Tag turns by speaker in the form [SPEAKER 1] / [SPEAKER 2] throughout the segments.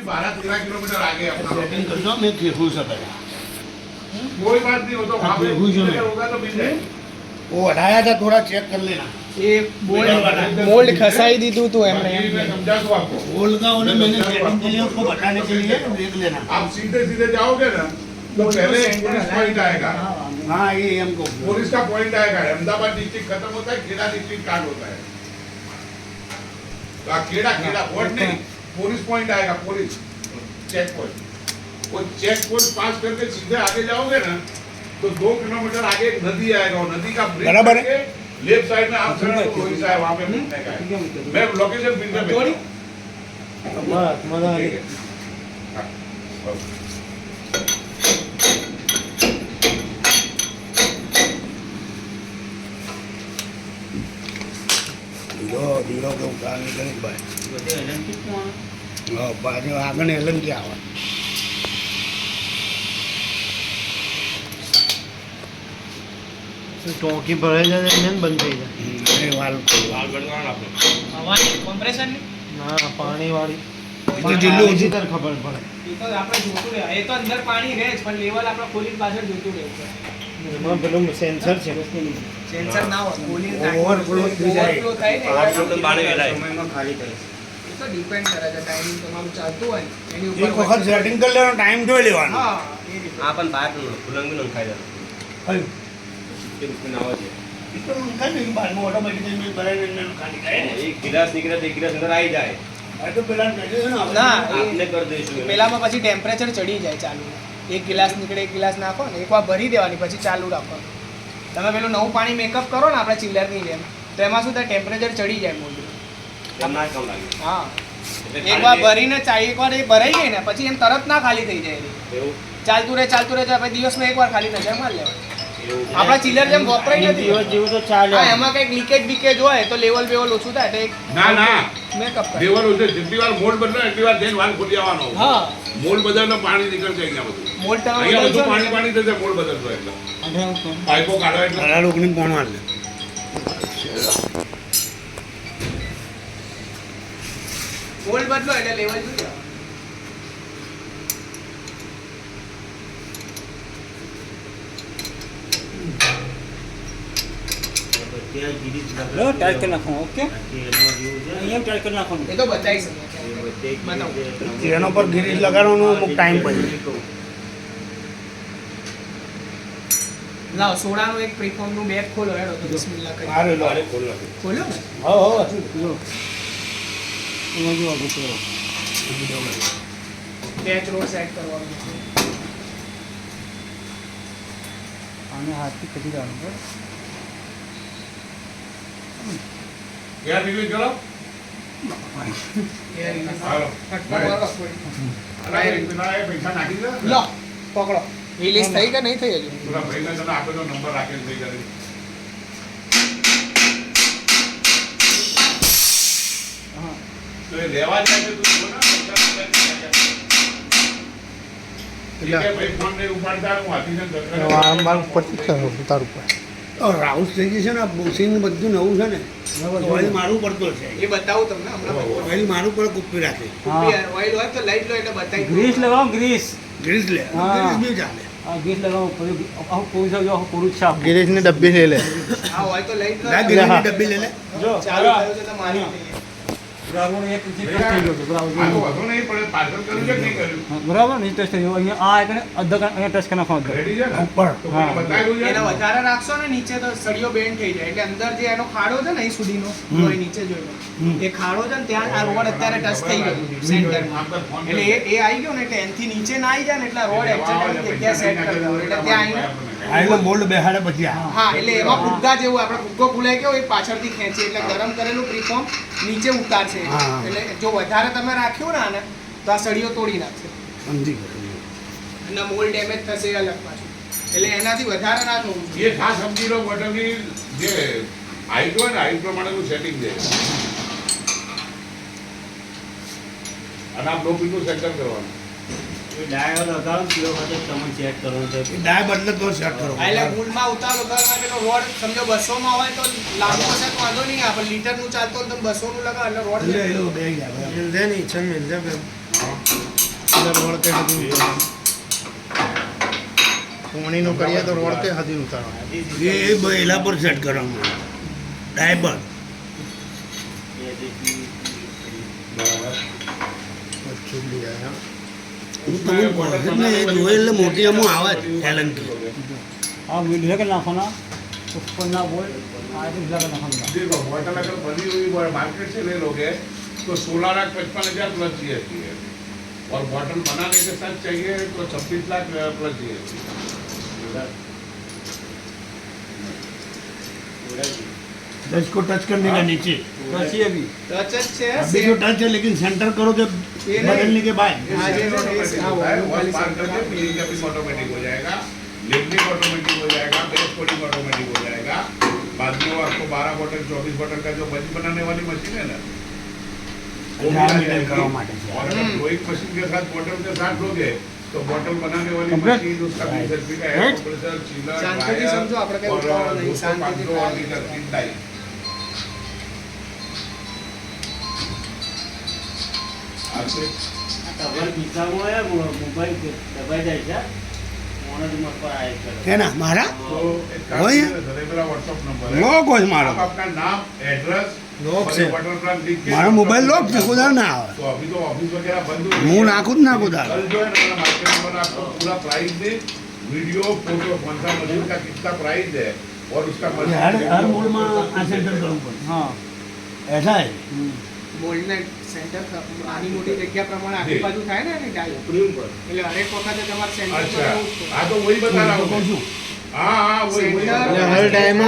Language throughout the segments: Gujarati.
[SPEAKER 1] 12-13 किलोमीटर आगे अपना
[SPEAKER 2] सेटिंग कर दो मैं खुश है
[SPEAKER 1] कोई बात नहीं हो तो वहाँ पे होगा तो मिल जाएगी
[SPEAKER 2] वो हटाया था थोड़ा चेक कर लेना
[SPEAKER 3] ये मोल्ड खसाई દીધું તું એમણે
[SPEAKER 1] बाकी मैं समझा दूँ आपको
[SPEAKER 2] बोल का उन्हें मैंने सेटिंग के लिए उसको बताने के लिए देख लेना
[SPEAKER 1] आप सीधे सीधे जाओगे ना तो पहले पुलिस पॉइंट आएगा
[SPEAKER 2] हाँ ये हमको
[SPEAKER 1] पुलिस का पॉइंट आएगा अहमदाबाद डिस्ट्रिक्ट खत्म होता है खेड़ा डिस्ट्रिक्ट स्टार्ट होता है तो खेड़ा खेड़ा पॉइंट नहीं पुलिस पॉइंट आएगा पुलिस चेक पॉइंट वो चेक पॉइंट पास करके सीधे आगे जाओगे ना तो 2 किलोमीटर आगे एक नदी आएगा और नदी का ब्रिज
[SPEAKER 2] बराबर है।
[SPEAKER 1] लेफ्ट साइड में आप चढ़ो तो वही साइड वहाँ पे मिलने का है मैं लोकेशन पिन पे भेजूँ
[SPEAKER 2] ધીરો કે ઉતાર નીકળે ભાઈ પાછળ આગળ એલન ક્યાં આવે
[SPEAKER 4] ટોંકી ભરાઈ જાય ને બંધ થઈ જાય
[SPEAKER 2] વાલ
[SPEAKER 3] હવાની કોમ્પ્રેસર ની
[SPEAKER 4] ના પાણી વાળી
[SPEAKER 2] તો જેટલું ઓછું
[SPEAKER 4] તાર ખબર પડે
[SPEAKER 3] એ તો આપણે જોતું રહે એ તો અંદર પાણી રહે જ પણ લેવલ આપણે ખોલીને પાછળ જોતું રહેવું
[SPEAKER 4] એમાં પેલું સેન્સર છે
[SPEAKER 3] સેન્સર ના હોય ખોલીને
[SPEAKER 2] ઓવરફ્લો થઈ જાય
[SPEAKER 3] ઓવરફ્લો થાય ને
[SPEAKER 4] સમયમાં ખાલી કરે
[SPEAKER 3] એ તો ડિપેન્ડ કરે છે ટાઈમિંગ તમારું ચાલતું હોય ને એની
[SPEAKER 2] એક
[SPEAKER 3] ઉપર
[SPEAKER 2] વખત સેટિંગ કરી લેવાનો ટાઈમ જોઈ લેવાનો
[SPEAKER 3] હા એ રીતે
[SPEAKER 5] आपण बाहेर फुलंग बिलंग खायला
[SPEAKER 2] કયું
[SPEAKER 5] ते उसमें नावाचे
[SPEAKER 2] એ તો કઈ નહીં બારનું ઓટોમેટિક ભરાઈને ખાલી કરે ને
[SPEAKER 5] एक गिलास निकले तो एक गिलास अंदर आई जाए
[SPEAKER 2] આ તો પેલા કહી દે ને
[SPEAKER 3] ના
[SPEAKER 5] आपने कर देશું
[SPEAKER 3] પેલામાં પછી ટેમ્પરેચર ચડી જાય ચાલુ એક ગ્લાસ નીકળે એક ગ્લાસ નાખો ને એકવાર ભરી દેવાની પછી ચાલુ રાખો તમે પેલું નવું પાણી મેકઅપ કરો ને આપણે ચિલ્લરની જેમ તો એમાં શું થાય ટેમ્પરેચર ચડી જાય મોઢું
[SPEAKER 5] त्यांना कम लागेल
[SPEAKER 3] હા
[SPEAKER 5] એટલે
[SPEAKER 3] એકવાર
[SPEAKER 5] ખાલી
[SPEAKER 3] ભરીને એકવાર એ ભરાઈ ગઈ ને પછી એમ તરત ના ખાલી થઈ જાય
[SPEAKER 5] એવું
[SPEAKER 3] ચાલતું રહે પછી દિવસમાં એકવાર ખાલી નજર મારી લેવાય
[SPEAKER 5] એવું
[SPEAKER 3] આપણા ચિલ્લર જેમ વપરાય નથી
[SPEAKER 4] દિવસ જેવું તો ચાલે
[SPEAKER 3] હા એમાં કંઈક લીકેજ બીકેજ હોય તો લેવલ બેવલ ઓછું થાય તો એક
[SPEAKER 1] ના ના
[SPEAKER 3] મેકઅપ કરે
[SPEAKER 1] લેવલ ઓછે જેટલી વાર મોલ્ડ બદલો એટલી વાર જઈને વાલ ખોલી આવવાનો
[SPEAKER 3] હા
[SPEAKER 1] મોલ્ડ બદલનો પાણી નીકળશે અહીંયા બધું
[SPEAKER 3] મોલ્ડ તમે
[SPEAKER 1] અહીંયા
[SPEAKER 3] બદલશો
[SPEAKER 1] બધું
[SPEAKER 3] ને
[SPEAKER 1] પાણી થશે મોલ્ડ બદલતો એટલે પાઇપો કાઢો એટલે
[SPEAKER 2] ઘણા લોકોની કોણ હાલે
[SPEAKER 3] મોલ્ડ બદલો એટલે લેવલ જોઈ જવાનું.
[SPEAKER 5] ત્યાં ગીરીજ
[SPEAKER 4] લો ટાઈટ કરી નાખો ઓકે અહીંયા ટાઈટ કરી નાખો
[SPEAKER 3] એ તો બતાવી શકે
[SPEAKER 2] એનો પર ગિરીશ લગાડવાનો અમુક ટાઈમ પછી
[SPEAKER 3] લાવ સોડાનું એક પ્રીફોર્મનું બેગ ખોલો હેડો તો બિસ્મિલ્લાહ કરી
[SPEAKER 2] મારે લો
[SPEAKER 3] ખોલો ને
[SPEAKER 4] હા જો એમાં જો આગળ કરો
[SPEAKER 3] પેચ રોડ સેટ કરવાનું છે
[SPEAKER 4] આને હાથથી કઢી દેવાનું બરાબર
[SPEAKER 1] ક્યાં રિલીઝ કરો હાલો પૈસા નાખી દે
[SPEAKER 3] લો પકડો રિલીઝ થઈ કે નહીં થઈ હજુ
[SPEAKER 1] પેલા ભાઈને તને આપેલો નંબર રાખેલ થઈ કરી તો એ લેવા જાય તો તું બોલ ના ભાઈ ફોન ને ઉપાડતા હું હાથીને
[SPEAKER 4] વારંવાર ઉપરથી કરો ઉતાર ઉપર
[SPEAKER 2] રાઉન્ડ થઈ ગઈ છે ને બોસિંગ બધું નવું છે ને ઓઇલ મારું પડતો છે
[SPEAKER 3] એ બતાવું તમને હમણાં
[SPEAKER 2] ઓઇલ મારું પર કુપ્પી રાખે
[SPEAKER 3] ઓઇલ હોય તો લાઈટ લો એટલે બતાવી
[SPEAKER 4] ગ્રીસ લગાવો ગ્રીસ
[SPEAKER 2] ગ્રીસ લે
[SPEAKER 4] હા.
[SPEAKER 2] ગ્રીસ બી ચાલે
[SPEAKER 4] આ ગ્રીસ લગાવો પૂરું જો પૂરું છાપ ગ્રીસની ડબ્બી લઈ લે
[SPEAKER 3] હા હોય તો લાઈટ
[SPEAKER 2] ના ગ્રીસની ડબ્બી લે લે
[SPEAKER 4] જો
[SPEAKER 3] ચાલુ થયું છે તો મારી દઈએ.
[SPEAKER 4] બરાબર એક થઈ ગયો છે,
[SPEAKER 1] આ તો
[SPEAKER 4] બરાબર
[SPEAKER 1] વધુ નહીં પડે પાછળ કર્યું કે નહીં કર્યું
[SPEAKER 4] બરાબર ને ટચ થઈ ગયો અહીંયા આ એકને અડધો અહીંયા ટચ કરી નાખો અડધો
[SPEAKER 1] રેડી છે ને
[SPEAKER 2] ઉપર
[SPEAKER 1] તો મને બતાવ્યું છે
[SPEAKER 3] એને
[SPEAKER 1] ને?
[SPEAKER 3] વધારે રાખશો ને નીચે તો સળિયો બેન્ડ થઈ જાય એટલે અંદર જે એનો ખાડો છે ને અહીં સુધીનો તો એ નીચે જોઈ લો એ ખાડો છે ને ત્યાં આ રોડ અત્યારે ટચ થઈ ગયો સેન્ટરમાં એટલે એ આવી ગયો ને એટલે એનથી નીચે ના આવી જાય ને એટલે રોડ એક્ઝેક્ટ જગ્યા સેટ કરી દો એટલે ત્યાં આવીને
[SPEAKER 2] આ એટલે મોલ્ડ બેહાડે પછી આ
[SPEAKER 3] હા એટલે એમાં ફુગ્ગા જેવું આપણે ફુગ્ગો ખુલાઈ ગયો એ પાછળથી ખેંચે એટલે ગરમ કરેલું પ્રીફોર્મ નીચે ઉતારશે
[SPEAKER 2] હા.
[SPEAKER 3] એટલે જો વધારે તમે રાખ્યું ને આને તો આ સળિયો તોડી નાખશે
[SPEAKER 2] સમજી ગયો
[SPEAKER 3] અને મોલ્ડ ડેમેજ થશે એ અલગ પાછું એટલે એનાથી વધારે ના થવું જોઈએ.
[SPEAKER 1] એ ખાસ સમજી લો બોટલની જે હાઈટ હોય ને હાઈટ પ્રમાણેનું સેટિંગ છે અને આ બ્લોકનું સેન્ટર કરવાનું
[SPEAKER 5] ડાયર લગાવો કિલો ખાતે તમને ચેક કરવાનું છે
[SPEAKER 2] એ ડાય બદલે તો સેટ કરો
[SPEAKER 3] એટલે મૂળમાં ઉતાર વગરમાં પેલો રોડ સમજો 200 માં હોય તો લાંબો હશે તો વાંધો નહીં આપણે લીટરનું ચાલતો હોય તો 200 નું લગાવો એટલે રોડ
[SPEAKER 2] એટલે એ લોકો બે ગયા
[SPEAKER 4] મિલ દે નહીં છે મિલ દે
[SPEAKER 1] હા.
[SPEAKER 6] રોડ કે હતી પોણીનું કરીએ તો રોડ કે હતી ઉતારવા
[SPEAKER 2] એ બહેલા પર સેટ કરવાનું ડાયબર હું તમને કહું છું ને એ જોઈ એટલે મોટી અમુક આવે જ એલંકી
[SPEAKER 4] हाँ वीडियो है कि नाखोना ऊपर ना बोल आगे लगा नाखोना
[SPEAKER 1] देखो बोतल अगर बनी हुई मार्केट से ले लोगे तो 16,55,000 प्लस जीएसटी है और बॉटल बनाने के साथ चाहिए तो 26 लाख प्लस जीएसटी।
[SPEAKER 2] इसको टच करने का नीचे
[SPEAKER 4] कैसी अभी
[SPEAKER 3] ટચ જ છે
[SPEAKER 2] अभी जो टच है लेकिन सेंटर करो जब
[SPEAKER 3] ये नहीं।
[SPEAKER 2] बदलने के बाद
[SPEAKER 3] हाँ, ये जो है, हाँ, वो वाली सेंटर का।
[SPEAKER 1] ऑटोमेटिक हो जाएगा, लिफ्टिंग ऑटोमेटिक हो जाएगा, बेस कोडिंग ऑटोमेटिक हो जाएगा। बाद में वो आपको 12 बॉटल 24 बॉटल का जो बजी बनाने वाली मशीन है ना वो भी आ जाएगी। और अगर ड्रॉइंग मशीन के साथ बॉटल के साथ लोगे तो बॉटल बनाने वाली
[SPEAKER 4] Complete?
[SPEAKER 1] मशीन उसका बीएसएसपी का एयर कंप्रेसर चिलर
[SPEAKER 3] शांति से समझो, આપણે કઈ
[SPEAKER 1] और
[SPEAKER 3] ઉતાવળ નહીં,
[SPEAKER 1] 200
[SPEAKER 3] શાંતિથી
[SPEAKER 1] 500 और लीटर तीन डाई आपसे
[SPEAKER 5] તમારે ખિસ્સામાં યાર મોબાઈલ દબાઈ જાય છે મોનો નંબર પર આવે છે
[SPEAKER 2] है ना मारा
[SPEAKER 1] तो एक काम
[SPEAKER 2] वही है।
[SPEAKER 1] कीजिए, सर, मेरा व्हाट्सएप नंबर है।
[SPEAKER 2] लोग हो
[SPEAKER 1] आप
[SPEAKER 2] मारो
[SPEAKER 1] अपना नाम एड्रेस
[SPEAKER 6] લોક
[SPEAKER 1] और
[SPEAKER 6] છે.
[SPEAKER 1] बटन प्लान लिख के
[SPEAKER 2] मारो मोबाइल लोग से खुदा ना आवे
[SPEAKER 1] तो अभी तो ऑफिस वगैरह बंद हो
[SPEAKER 2] मुंह नाखुद ना खुदा
[SPEAKER 1] कल जो है ना मेरा मार्केट नंबर आपको पूरा प्राइस दे वीडियो फोटो कौन सा मशीन का कितना प्राइस है और उसका
[SPEAKER 2] ये हर मोड में आ सेंटर करવું પડે
[SPEAKER 4] हाँ
[SPEAKER 2] ऐसा है
[SPEAKER 3] મોલ્ડને સેન્ટર આની મોટી જગ્યા પ્રમાણે આખી બાજુ થાય ને એની ડાઈ
[SPEAKER 5] ઉપરી ઉપર
[SPEAKER 3] એટલે હરેક વખતે તમારે સેન્ટર
[SPEAKER 1] अच्छा
[SPEAKER 3] કરાવવું જ પડે.
[SPEAKER 1] हाँ तो वही बता रहा हूँ
[SPEAKER 2] કહું છું
[SPEAKER 1] हाँ हाँ वही वही
[SPEAKER 3] सेंटर-
[SPEAKER 1] बता रहा हूँ।
[SPEAKER 6] हर टाइम-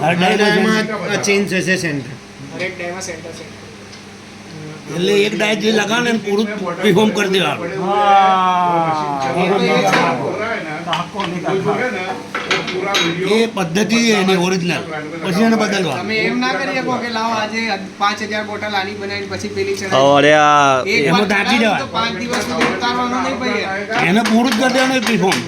[SPEAKER 2] हर
[SPEAKER 6] હર
[SPEAKER 2] टाइम
[SPEAKER 6] ડાયમાં ચેન્જ થશે સેન્ટર
[SPEAKER 3] હરેક ડાઈમાં સેન્ટર સેન્ટર
[SPEAKER 2] એટલે એક ડાય જે લગાવે ને પૂરું પરફોર્મ કરી દેવાનું
[SPEAKER 3] ये तो एक साथ
[SPEAKER 1] हो रहा है ना
[SPEAKER 4] आपको नहीं
[SPEAKER 1] वो जो
[SPEAKER 4] करना
[SPEAKER 1] है ना वो पूरा वीडियो
[SPEAKER 2] એ પદ્ધતિ એની ઓરિજિનલ પછી એને બદલવા
[SPEAKER 3] તમે એમ ના કરી શકો કે લાવો આજે 5,000 બોટલ આની બનાવી પછી પેલી ચડાવી
[SPEAKER 7] અરે આ
[SPEAKER 3] એક
[SPEAKER 2] એમાં
[SPEAKER 3] વાર
[SPEAKER 2] ઢાંકી
[SPEAKER 3] ચડાવી તો
[SPEAKER 2] દેવાય.
[SPEAKER 3] 5 દિવસ સુધી ઉતારવાનું નહીં ભાઈ
[SPEAKER 2] એને પૂરું જ કરી દેવાનું પરફોર્મ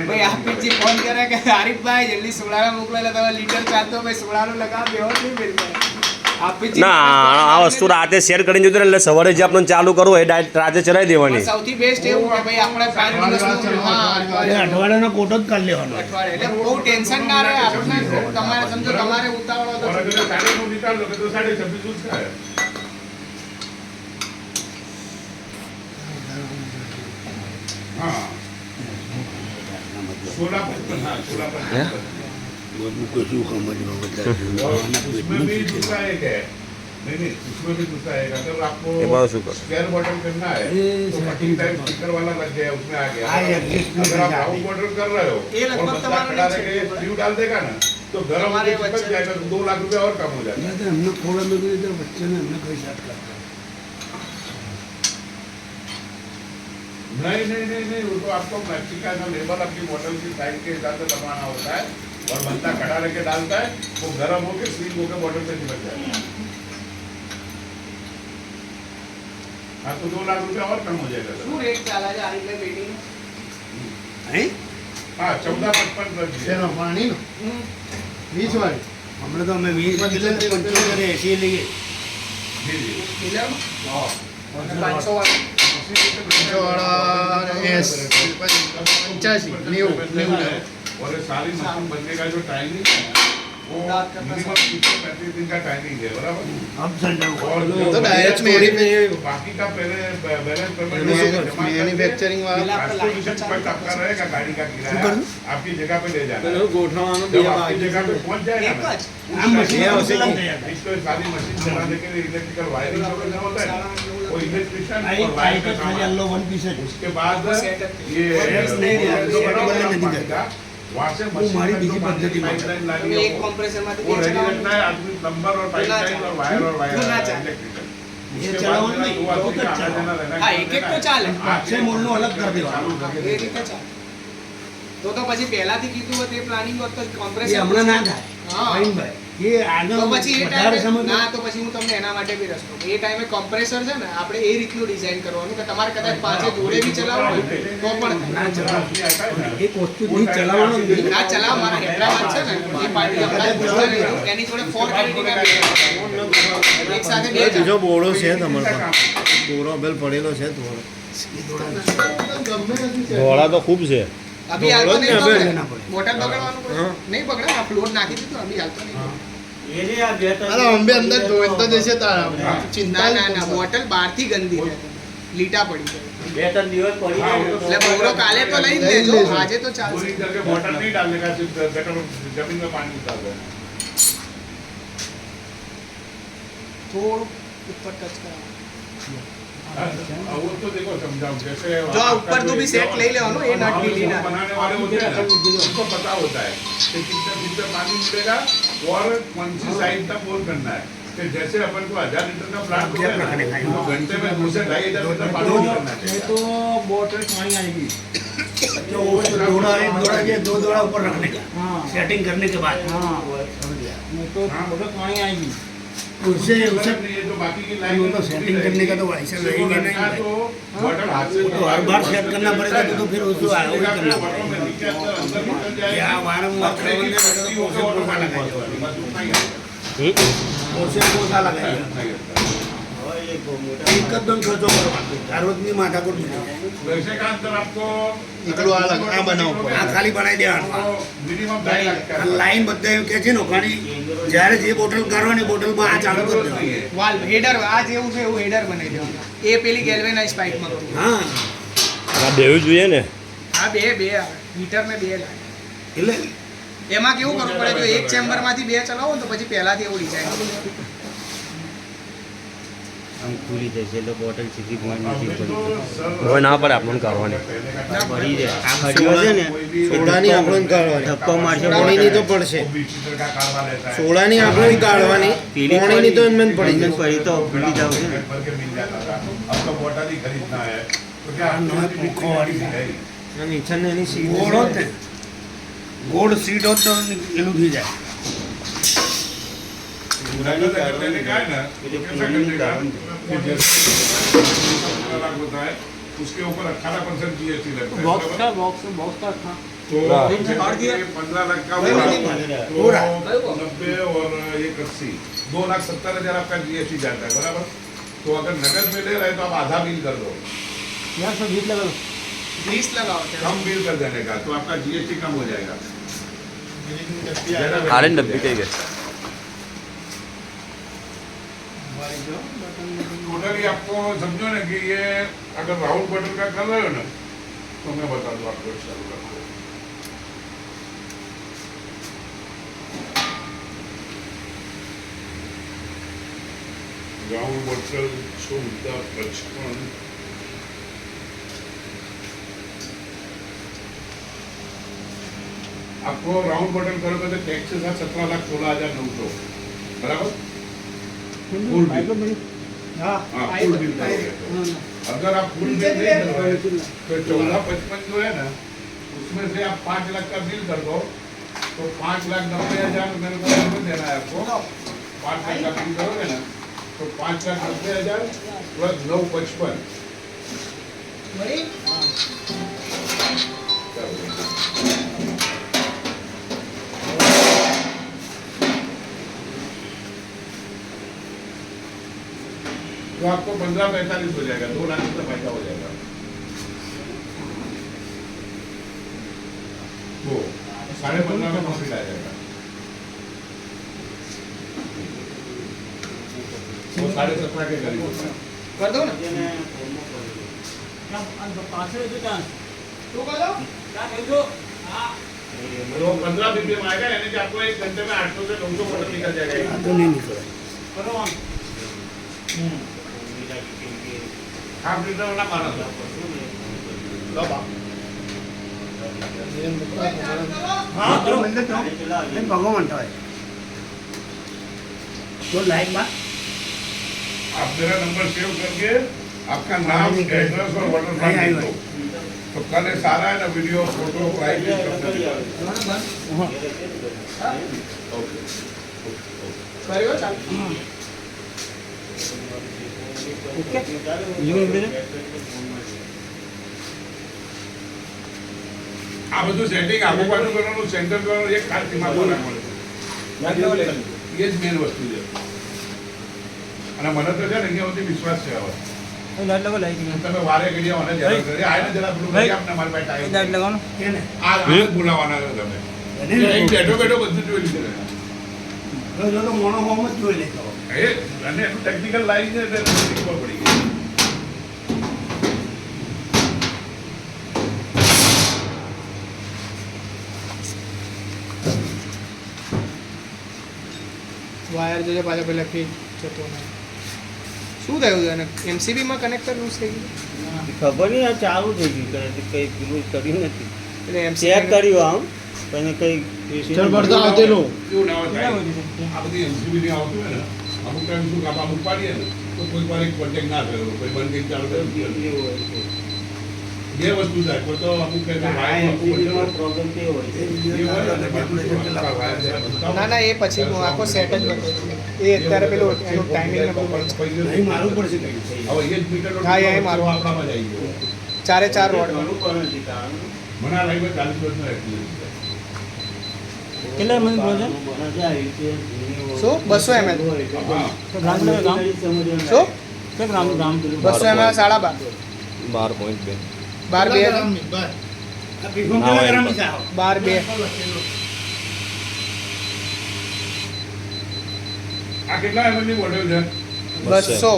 [SPEAKER 3] ભાઈ આપીજી ફોન કરે કે આરીફભાઈ જલ્દી સોડાના મોકલો એટલે તમે લીટર ચાલતો ભાઈ સોડાનું લગાવ બેહો જ નહીં બિલ આપીજી
[SPEAKER 7] ના આ વસ્તુ રાતે શેર કરીને જોતું એટલે સવારે જે આપણે ચાલુ કરવું એ ડાયરેક્ટ રાતે ચલાવી દેવાની
[SPEAKER 3] સૌથી બેસ્ટ એવું કે ભાઈ આપણે 5 દિવસનું
[SPEAKER 2] એ અઠવાડિયાનો કોટો જ કરી લેવાનો
[SPEAKER 3] અઠવાડિયે એટલે બહુ ટેન્શન ના રહે આપણને તમારે સમજો તમારે ઉતાવળ હોય
[SPEAKER 1] और
[SPEAKER 3] તો
[SPEAKER 1] अगर 9.5 निकाल लोगे तो 26.5 उसका है हाँ 16.55 हाँ 16.55
[SPEAKER 2] બધું કશું સમજમાં
[SPEAKER 1] और उसमें भी दूसरा एक है नहीं उसमें भी दूसरा एक अगर आपको
[SPEAKER 7] એ બાજુ શું કરો
[SPEAKER 1] स्क्वायर बॉटल करना है
[SPEAKER 2] ये
[SPEAKER 1] तो
[SPEAKER 2] setting
[SPEAKER 1] 30 टाइम स्टिकर वाला लग गया उसमें आ गया
[SPEAKER 2] हाँ, adjustment
[SPEAKER 1] अगर आप
[SPEAKER 2] करके
[SPEAKER 1] राउंड बॉटल कर रहे हो
[SPEAKER 3] ये लगभग
[SPEAKER 1] और बंदा
[SPEAKER 3] तुम्हारा
[SPEAKER 1] खड़ा
[SPEAKER 3] नहीं
[SPEAKER 1] रह के
[SPEAKER 3] चाहिए।
[SPEAKER 1] स्क्रू डाल देगा ना तो गर्म
[SPEAKER 3] तुम्हारे
[SPEAKER 1] होकर चिपक
[SPEAKER 3] बच्चे-
[SPEAKER 1] जाएगा तो 2 लाख रुपया और कम हो जाएगा
[SPEAKER 2] એમને ખોળા મેં કીધું બચ્ચે ને એમને કઈ સાથ કરતા
[SPEAKER 1] नहीं नहीं नहीं नहीं वो तो आपको मैक्सिका का लेबल अपनी बोतल की साइज के हिसाब से बनवाना होता है और बंदा खड़ा रह के डालता है वो गर्म होकर सील होकर बोतल पे चिपक जाएगा हाँ तो 2 लाख रुपया और कम हो जाएगा सर।
[SPEAKER 3] શું રેટ ચાલે છે આરીફભાઈ પેટીનો
[SPEAKER 2] હે
[SPEAKER 1] हाँ 14.55 प्लस जी।
[SPEAKER 6] શેનો પાણીનો 20 વાળી
[SPEAKER 2] હમણાં તો અમે 20 75 80 લઈએ
[SPEAKER 1] जी जी
[SPEAKER 3] ડીલરમાં
[SPEAKER 1] हाँ
[SPEAKER 3] 500 વાળો
[SPEAKER 6] વાળા એસ 85 90
[SPEAKER 1] और ये सारी मशीन बनने का जो टाइमिंग है वो मिनिमम 35 दिन का टाइमिंग है बराबर
[SPEAKER 2] અબ સેન્ટર
[SPEAKER 1] और
[SPEAKER 6] तो डायरेक्ट
[SPEAKER 1] बाकी का पहले बैलेंस
[SPEAKER 6] મેન્યુફેક્ચરિંગ વાળા
[SPEAKER 1] आपका रहेगा गाड़ी का
[SPEAKER 2] શું
[SPEAKER 1] किराया
[SPEAKER 2] કરવું?
[SPEAKER 1] आपकी जगह पे ले जाना है।
[SPEAKER 4] ગોઠવવાનું
[SPEAKER 1] जब आपकी जगह पे पहुंच जाएगा
[SPEAKER 3] એક
[SPEAKER 1] ना
[SPEAKER 3] જ
[SPEAKER 2] આમ મશીન તૈયાર
[SPEAKER 1] एक तो सारी मशीन चलाने के लिए इलेक्ट्रिकल वायरिंग जो करना होता है ना, वो इलेक्ट्रिशियन
[SPEAKER 2] આ
[SPEAKER 1] और
[SPEAKER 2] એક
[SPEAKER 1] वायर का
[SPEAKER 2] ખાલી
[SPEAKER 1] काम है।
[SPEAKER 2] યલો વન પીસ જ
[SPEAKER 1] उसके बाद
[SPEAKER 3] सेटअप
[SPEAKER 1] ये
[SPEAKER 2] नहीं दिया,
[SPEAKER 1] जो बना
[SPEAKER 2] सेटअप
[SPEAKER 1] हुआ है
[SPEAKER 2] नहीं
[SPEAKER 1] पानी
[SPEAKER 2] दिया।
[SPEAKER 1] का, वहाँ से
[SPEAKER 2] वो
[SPEAKER 1] मशीन
[SPEAKER 2] हमारी
[SPEAKER 1] में जो
[SPEAKER 2] बीजी
[SPEAKER 1] पानी की
[SPEAKER 2] पद्धति में
[SPEAKER 1] पाइपलाइन लानी
[SPEAKER 3] તમે
[SPEAKER 1] है,
[SPEAKER 3] એક કોમ્પ્રેસરમાંથી
[SPEAKER 1] वो
[SPEAKER 3] બે
[SPEAKER 1] रेडी
[SPEAKER 3] ચલાવવાનું
[SPEAKER 1] रखना है आदमी प्लम्बर और
[SPEAKER 3] ना
[SPEAKER 1] पाइपलाइन और वायर और वायर
[SPEAKER 3] ना चाहे।
[SPEAKER 1] इलेक्ट्रिकल
[SPEAKER 2] ये
[SPEAKER 1] उसके
[SPEAKER 2] चलाओ
[SPEAKER 1] बाद
[SPEAKER 2] नहीं,
[SPEAKER 1] मेरा दो
[SPEAKER 2] वो
[SPEAKER 1] आदमी
[SPEAKER 2] तो
[SPEAKER 1] का आना
[SPEAKER 2] चलाओ।
[SPEAKER 1] जाना रहना
[SPEAKER 3] हाँ,
[SPEAKER 1] है।
[SPEAKER 3] एक-एक तो चाले।
[SPEAKER 2] પાછે મૂળનું અલગ કરી દેવાનું.
[SPEAKER 3] એ રીતે ચાલે તો પછી પહેલાથી કીધું હોત એ પ્લાનિંગ હોત તો
[SPEAKER 2] એ
[SPEAKER 3] કોમ્પ્રેસર
[SPEAKER 2] હમણાં ના થાય
[SPEAKER 3] હા
[SPEAKER 2] ભાઈ એ આગળ
[SPEAKER 3] તો પછી એ
[SPEAKER 2] વધારે
[SPEAKER 3] ટાઈમે
[SPEAKER 2] સમય
[SPEAKER 3] ના તો પછી હું તમને એના માટે બી રસ્તો કહું. એ ટાઈમે કોમ્પ્રેસર છે ને આપણે એ રીતનું ડિઝાઇન કરવાનું કે તમારે કદાચ પાંચે જોડે બી ચલાવવું હોય તો પણ
[SPEAKER 2] ના ચલાવ
[SPEAKER 1] आदमी आता है ना,
[SPEAKER 2] એક વસ્તુ નહીં ચલાવવાનો જ નહીં.
[SPEAKER 3] ના ચલાવ મારા હૈદરાબાદ છે ને એ પાર્ટી અમદાવાદ ગુજરાત એની જોડે 4 ક્વોલિટીના એક સાથે બે
[SPEAKER 6] બીજો બોર્ડો છે તમારા
[SPEAKER 1] काम है।
[SPEAKER 6] કોરો બેલ પડેલો છે થોડો.
[SPEAKER 7] ધોળા તો ખૂબ છે.
[SPEAKER 3] અભી હાલ તો નહીં
[SPEAKER 6] હવે
[SPEAKER 3] બગડે.
[SPEAKER 2] ના પડે.
[SPEAKER 3] બોટલ બગડવાનું કોઈ?
[SPEAKER 6] હા.
[SPEAKER 3] નહીં બગડે આ ફ્લોર નાખી દીધું અભી હાલ તો નહીં.
[SPEAKER 5] એને આ બે ત્રણ
[SPEAKER 6] અરે અંબે અંદર જોઈ તો દેશે તારા ચિંતા
[SPEAKER 3] ના ના ના બોટલ બહારથી ગંદી છે લીટા પડી જાય.
[SPEAKER 5] બે ત્રણ દિવસ પડી જાય ને તો
[SPEAKER 3] એટલે બહુરો કાલે તો લઈ જ લેજો આજે તો
[SPEAKER 1] पूरी
[SPEAKER 3] ચાલશે.
[SPEAKER 1] करके वाटर नहीं डालने का, सिर्फ गटर जमीन में पानी उतार दो।
[SPEAKER 3] થોડું ઉપર ટચ કરાવો.
[SPEAKER 1] वो तो देखो समझाओ, जैसे
[SPEAKER 3] जो ऊपर तो भी सेट ले लो ना, ये नट भी लेना है।
[SPEAKER 1] बनाने वाले होते हैं ना, उनको पता होता है कि कितना कितना पानी मिलेगा और कौन सी साइड तक बोर करना है। कि जैसे अपन को 1000 लीटर का प्लांट होता है ना, तो घंटे में 2 से 2.5 लीटर पानी करना
[SPEAKER 4] ये
[SPEAKER 1] चाहिए।
[SPEAKER 4] तो बोतल पानी आएगी।
[SPEAKER 2] जो वो दोड़ा एक दोड़ा के 2 दोड़ा ऊपर रखने का,
[SPEAKER 4] हाँ
[SPEAKER 2] सेटिंग करने के बाद।
[SPEAKER 4] हाँ नहीं तो बोतल पानी आएगी।
[SPEAKER 2] उससे उससे
[SPEAKER 1] ये तो बाकी की
[SPEAKER 2] वो तो सेटिंग करने का तो ऐसा रहेगा नहीं भाई।
[SPEAKER 1] तो बॉटल हाथ से
[SPEAKER 2] तो हर बार सेट करना पड़ेगा तो फिर उसको आगे करना
[SPEAKER 1] बॉटल में
[SPEAKER 2] पड़ेगा।
[SPEAKER 1] नीचे अंदर अंदर निकल जाएगा।
[SPEAKER 2] या वारंवार
[SPEAKER 1] अपने की
[SPEAKER 2] करवाने
[SPEAKER 1] शक्ति
[SPEAKER 2] में
[SPEAKER 1] होगा,
[SPEAKER 2] तो
[SPEAKER 1] ऑटोमेटिक
[SPEAKER 2] पोछा लगाएगा।
[SPEAKER 1] बस उतना ही आएगा।
[SPEAKER 2] उससे पोछा लगाएगा।
[SPEAKER 5] હવે એક બહુ મોટા
[SPEAKER 2] एकदम खर्चो करवाते हर रोज नहीं माथा को
[SPEAKER 1] वैसे का अंतर आपको
[SPEAKER 6] એકલું આ લગ- આ બનાવવું પડે.
[SPEAKER 2] આ ખાલી બનાવી દેવાનું.
[SPEAKER 1] मिनिमम 2.5 लाख का
[SPEAKER 2] લાઈન બધે કે છે નોખાની જ્યારે જે બોટલ કરવાની બોટલમાં આ ચાલુ કરી દેવાનું.
[SPEAKER 3] વાલ્વ હેડર આ જેવું છે એવું હેડર બનાવી દેવાનું. એ પેલી ગેલ્વેનાઇઝ પાઇપમાં કરવું.
[SPEAKER 2] હા
[SPEAKER 7] આ બેવું જોઈએ ને.
[SPEAKER 3] હા બે આવે હીટર ને બે લાગે.
[SPEAKER 2] એટલે
[SPEAKER 3] એમાં કેવું કરવું પડે જો એક ચેમ્બરમાંથી બે ચલાવો ને તો પછી પહેલાથી એવું ડિઝાઇન
[SPEAKER 5] આમ ખુલી જશે એટલે બોટલ સીધી ભોંય નીચે પડી
[SPEAKER 7] હવે ના પડે આપણને કરવાની.
[SPEAKER 5] પડી જાય આ હરિયો છે ને
[SPEAKER 6] સોડાની આપણને કાઢવાની
[SPEAKER 5] ધક્કો મારશે
[SPEAKER 6] પાણીની તો પડશે સોડાની આપણને કાઢવાની પાણીની તો એમને પડી
[SPEAKER 5] પડી
[SPEAKER 6] જશે
[SPEAKER 5] પડી તો ભૂલી જાવ છે ને
[SPEAKER 1] अब तो बॉटल ही खरीदना है तो क्या
[SPEAKER 6] આ નીચે એની સીટ
[SPEAKER 2] ગોળ હોત ને ગોળ સીટ હોત તો એનું થઈ જાય.
[SPEAKER 1] करने का है ना,
[SPEAKER 5] ये
[SPEAKER 1] कैसा
[SPEAKER 5] जो
[SPEAKER 1] करने का
[SPEAKER 5] पूरी
[SPEAKER 1] कि जैसे 15 लाख होता है उसके ऊपर 18% जीएसटी लगता है
[SPEAKER 4] बॉक्स
[SPEAKER 1] बराबर?
[SPEAKER 4] का बॉक्स बॉक्स का था।
[SPEAKER 1] तो जैसे कि 15 लाख का हुआ तो 90 और 180 2,70,000 आपका जीएसटी जाता है बराबर. तो अगर नगद में ले रहे तो आप आधा बिल कर दो,
[SPEAKER 4] यार सब बीच लगा लो।
[SPEAKER 3] ગ્રીસ લગાવો ત્યારે.
[SPEAKER 1] कम बिल कर देने का, तो आपका जीएसटी कम हो जाएगा.
[SPEAKER 7] આરે ડબ્બી કઈ ગઈ.
[SPEAKER 1] टोटली आपको समझो ना कि ये अगर राहुल बटन का कर रहे हो ना तो मैं बता दूं आपको चालू कर दो. राहुल बटन 1455 आपको राउंड बटन करोगे तो टैक्स के साथ 17,16,900 बराबर. Full bill.
[SPEAKER 3] હા
[SPEAKER 1] हाँ, फुल बिल करोगे तो. अगर आप फुल बिल नहीं करवाए तो 14,55 जो है ना उसमें से आप 5 लाख का बिल कर दो तो 5,90,000 मेरे को इसमें देना है आपको. 5 लाख का बिल करोगे ना तो 5,90,000 प्लस 955 तो आपको 15,45 हो जाएगा, 2 लाख का फायदा हो जाएगा. वो 15.5 में प्रॉफिट आ जाएगा. वो 17.5 के करीब होता है.
[SPEAKER 3] કર દો ને
[SPEAKER 5] એને ફોર્મમાં પડી
[SPEAKER 4] क्या पाँच जो क्या
[SPEAKER 3] તું કરો
[SPEAKER 4] क्या कह दो हाँ
[SPEAKER 1] तो 15 बीपीएम आएगा, यानी कि आपको 1 घंटे में 800 से 900 बोतल निकल जाएगा.
[SPEAKER 2] આ તો નહીં નીકળે.
[SPEAKER 4] करो हम।
[SPEAKER 1] हाफ लीटर वाला मारा था.
[SPEAKER 2] હા તો મને તો
[SPEAKER 5] પેલા
[SPEAKER 2] એમ ભગવાન થાય તો લાઈનમાં
[SPEAKER 1] आप मेरा नंबर सेव करके आपका नाम, एड्रेस और वाटर
[SPEAKER 2] नहीं आई
[SPEAKER 1] दो. तो कल ये सारा है ना वीडियो, फोटो, प्राइस ओके.
[SPEAKER 3] કર્યો ચાલ
[SPEAKER 4] ओके ये बोल रहे
[SPEAKER 1] આ બધું સેટિંગ આગુ પાછું કરવાનું, સેન્ટર કરવાનું, એક ખાસ દિમાગમાં રાખવાનું. એ જ મેન વસ્તુ છે. અને મને તો છે ને અહીંયા સુધી વિશ્વાસ છે હવે
[SPEAKER 4] લાઈટ લગાવો લાઈટ
[SPEAKER 1] તમે વારે કરી આવો ને જરા કરી આને જરા પેલું કરી આપને મારી પાસે ટાઈમ
[SPEAKER 4] લાઈટ લગાવો
[SPEAKER 2] કેને
[SPEAKER 1] આ બોલાવાના છો તમે અહીં બેઠો બેઠો બધું જોઈ લીધું
[SPEAKER 2] જો તો મોણો હોમ જ જોઈ લેતો
[SPEAKER 1] એ અને એનું ટેકનિકલ લાઈન છે એટલે ખબર પડી ગઈ
[SPEAKER 3] વાયર જોજે પાછા પહેલાંથી જતો નહીં શું થયું છે અને એમસીબીમાં કનેક્ટર લૂઝ થઈ ગયું
[SPEAKER 5] ખબર નહીં આ ચાલુ થઈ ગયું કંઈ પેલું કર્યું નથી
[SPEAKER 3] એટલે
[SPEAKER 5] ચેક કર્યું આમ પણ કંઈ
[SPEAKER 6] પિસ્ટલ પર તો આવતેલું
[SPEAKER 1] એવું ના હોય સાહેબ. આ બધી એમસીબી ની આવતું હોય ને અમુક ટાઈમ શું કાપા અમુક પાડીએ ને તો કોઈ વાર એક કોન્ટેક્ટ ના થયો કોઈ બંધ કરી ચાલુ થયું બે વસ્તુ થાય કોઈ તો અમુક ટાઈમ વાયર આખું બદલો.
[SPEAKER 5] પ્રોબ્લેમ કેવો હોય છે
[SPEAKER 1] એ હોય ને પાછું શું આખા વાયર જરા બદલાવો.
[SPEAKER 3] ના ના એ પછી હું આખો સેટ જ બતાવું એ અત્યારે પેલું એનું ટાઈમિંગ ને બધું
[SPEAKER 2] અહીં મારવું પડશે કંઈ
[SPEAKER 1] હવે એ જ મીટરનો
[SPEAKER 3] હા, એ મારવા.
[SPEAKER 1] આપણામાં જ આવી ગયો.
[SPEAKER 3] ચારે ચાર રોડ
[SPEAKER 5] ઘણું પણ નથી કારણ
[SPEAKER 1] મને આ લાઈનમાં 40 વર્ષનો experience છે.
[SPEAKER 4] કેટલા મહિને બોલો છો?
[SPEAKER 3] શું? 200 ml?
[SPEAKER 1] હા.
[SPEAKER 4] તો ગ્રામ કેટલા ગ્રામ
[SPEAKER 3] શું
[SPEAKER 4] કે ગ્રામ ગ્રામ
[SPEAKER 3] 200 ml 12.5
[SPEAKER 7] 12.2
[SPEAKER 3] 12 2
[SPEAKER 2] આ પીફોમ કેટલા ગ્રામની છે
[SPEAKER 3] 12 2
[SPEAKER 1] આ કેટલા ml ની બોટલ છે?
[SPEAKER 3] 200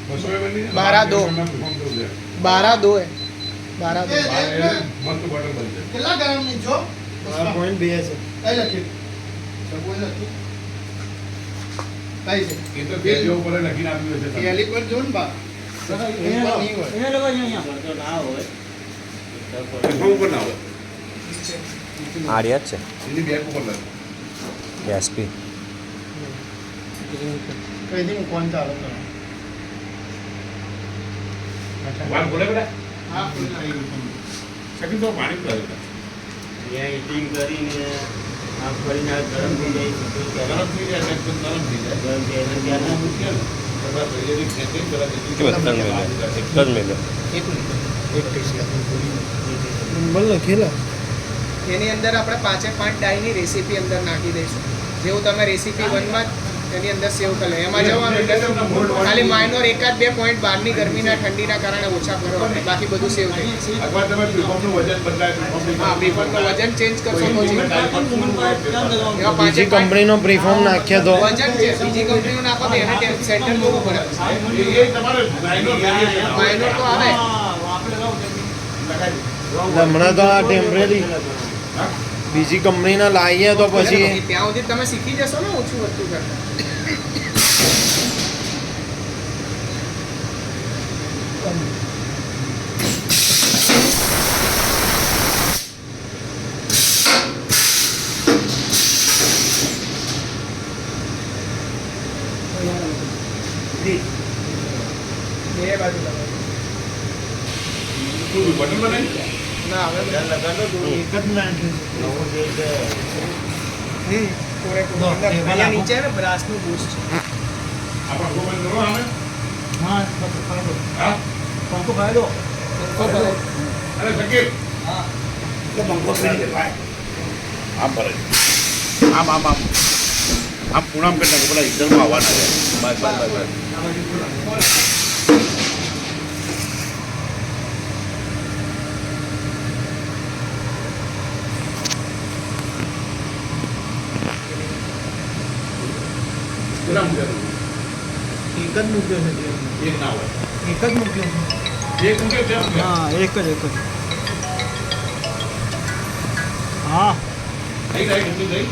[SPEAKER 1] 200 ml ની?
[SPEAKER 3] 12 દો.
[SPEAKER 1] એમાં perform કેવું છે?
[SPEAKER 3] 12 2 है 12 2
[SPEAKER 1] મસ્ત બોટલ બનશે.
[SPEAKER 2] કેટલા ગ્રામની જો 12.2 છે કઈ લખી સપોઝ લખી કઈ છે
[SPEAKER 1] એ તો પેજ ઉપર લખીને આપ્યું હશે તમે.
[SPEAKER 2] એલી પર જો ને બા
[SPEAKER 4] એને લગાવો અહીંયા
[SPEAKER 5] તો ના હોય
[SPEAKER 1] Perform ઉપર ના હોય.
[SPEAKER 7] આડિયા જ છે
[SPEAKER 1] એની બેગ ઉપર લખો.
[SPEAKER 7] એસપી
[SPEAKER 2] કઈ દી કોણ ચાલો
[SPEAKER 1] વાત બોલે બેટા?
[SPEAKER 2] હા ફૂલ થઈ ગયું
[SPEAKER 1] સેકન્ડ તો પાણી પીવા દેતા.
[SPEAKER 5] ત્યાં હીટિંગ કરીને આમ ફરીને આ ગરમ થઈ જાય સીધું
[SPEAKER 1] ગરમ થઈ જાય એટલે એકદમ નરમ થઈ જાય.
[SPEAKER 5] ગરમ થઈ જાય ત્યાં ના
[SPEAKER 1] મૂકીએ ને, તો બસ એની ખેંચી જરા જેટલી
[SPEAKER 7] કે બત્તર મેલે એક જ મેલે
[SPEAKER 3] એક મિનિટ
[SPEAKER 2] એક ટેસ્ટ
[SPEAKER 6] નંબર લખેલા
[SPEAKER 3] એની અંદર આપણે 5 ડાયની રેસીપી અંદર નાખી દઈશું જેવું તમે રેસીપી 1 માં એની અંદર સેવ કરી લો એમાં જવાનું એટલે ખાલી માઇનોર એકાદ બે પોઈન્ટ બહારની ગરમીના ઠંડીના કારણે ઓછા કરવાના બાકી બધું સેવ થઈ જશે
[SPEAKER 1] અથવા તમે પ્રિફોર્મનું વજન બદલાય પ્રિફોર્મની
[SPEAKER 3] હા પેપરનું વજન ચેન્જ કરશો તો જ. એવા
[SPEAKER 6] બીજી
[SPEAKER 3] 5
[SPEAKER 6] કંપનીનો પ્રીફોર્મ નાખ્યા તો
[SPEAKER 3] વજન છે બીજી કંપનીઓ નાખો તો એને સેન્ટર જોવું પડે
[SPEAKER 1] એ તમારે minor variation આવે.
[SPEAKER 3] માઇનોર તો આવે
[SPEAKER 4] આપણે લગાવો
[SPEAKER 1] લખાઈ દો.
[SPEAKER 6] હમણાં તો આ ટેમ્પરેરી
[SPEAKER 1] હા?
[SPEAKER 6] બીજી કંપનીના લાવીએ તો પછી
[SPEAKER 3] ત્યાં સુધી તમે શીખી જશો ને ઓછું વધતું કરતા બે બાજુ લગાવો.
[SPEAKER 1] શું બટન બનાવી?
[SPEAKER 3] ના હવે
[SPEAKER 5] ત્યાં લગાડો તો
[SPEAKER 2] એક જ મિનિટ
[SPEAKER 5] નવું જે છે
[SPEAKER 3] પૂરેપૂરું અંદર અહીંયા નીચે ને બ્રાસનું બૂસ્ટ છે
[SPEAKER 1] આ પંખો બંધ કરો આને?
[SPEAKER 4] હા પંખો ખાઈ દો
[SPEAKER 1] હા?
[SPEAKER 4] પંખો ખાઈ દો
[SPEAKER 3] પંખો ભલે.
[SPEAKER 1] અરે શકીલ.
[SPEAKER 2] એટલે પંખો પીડી દે ભાઈ
[SPEAKER 1] આમ ભરે. આમ આમ આમ આમ પૂણામ કરી નાખો પેલા હીટરમાં આવવાના છે. બસ બસ બસ બસ. કેટલા મૂક્યા તમે?
[SPEAKER 2] એક જ મૂક્યો છે
[SPEAKER 1] એક ના હોય.
[SPEAKER 2] એક જ મૂક્યો છે
[SPEAKER 1] એક મૂક્યો છે એમ કે?
[SPEAKER 4] હા એક જ હા
[SPEAKER 1] થઈ ગઈ, ઠંડી થઈ?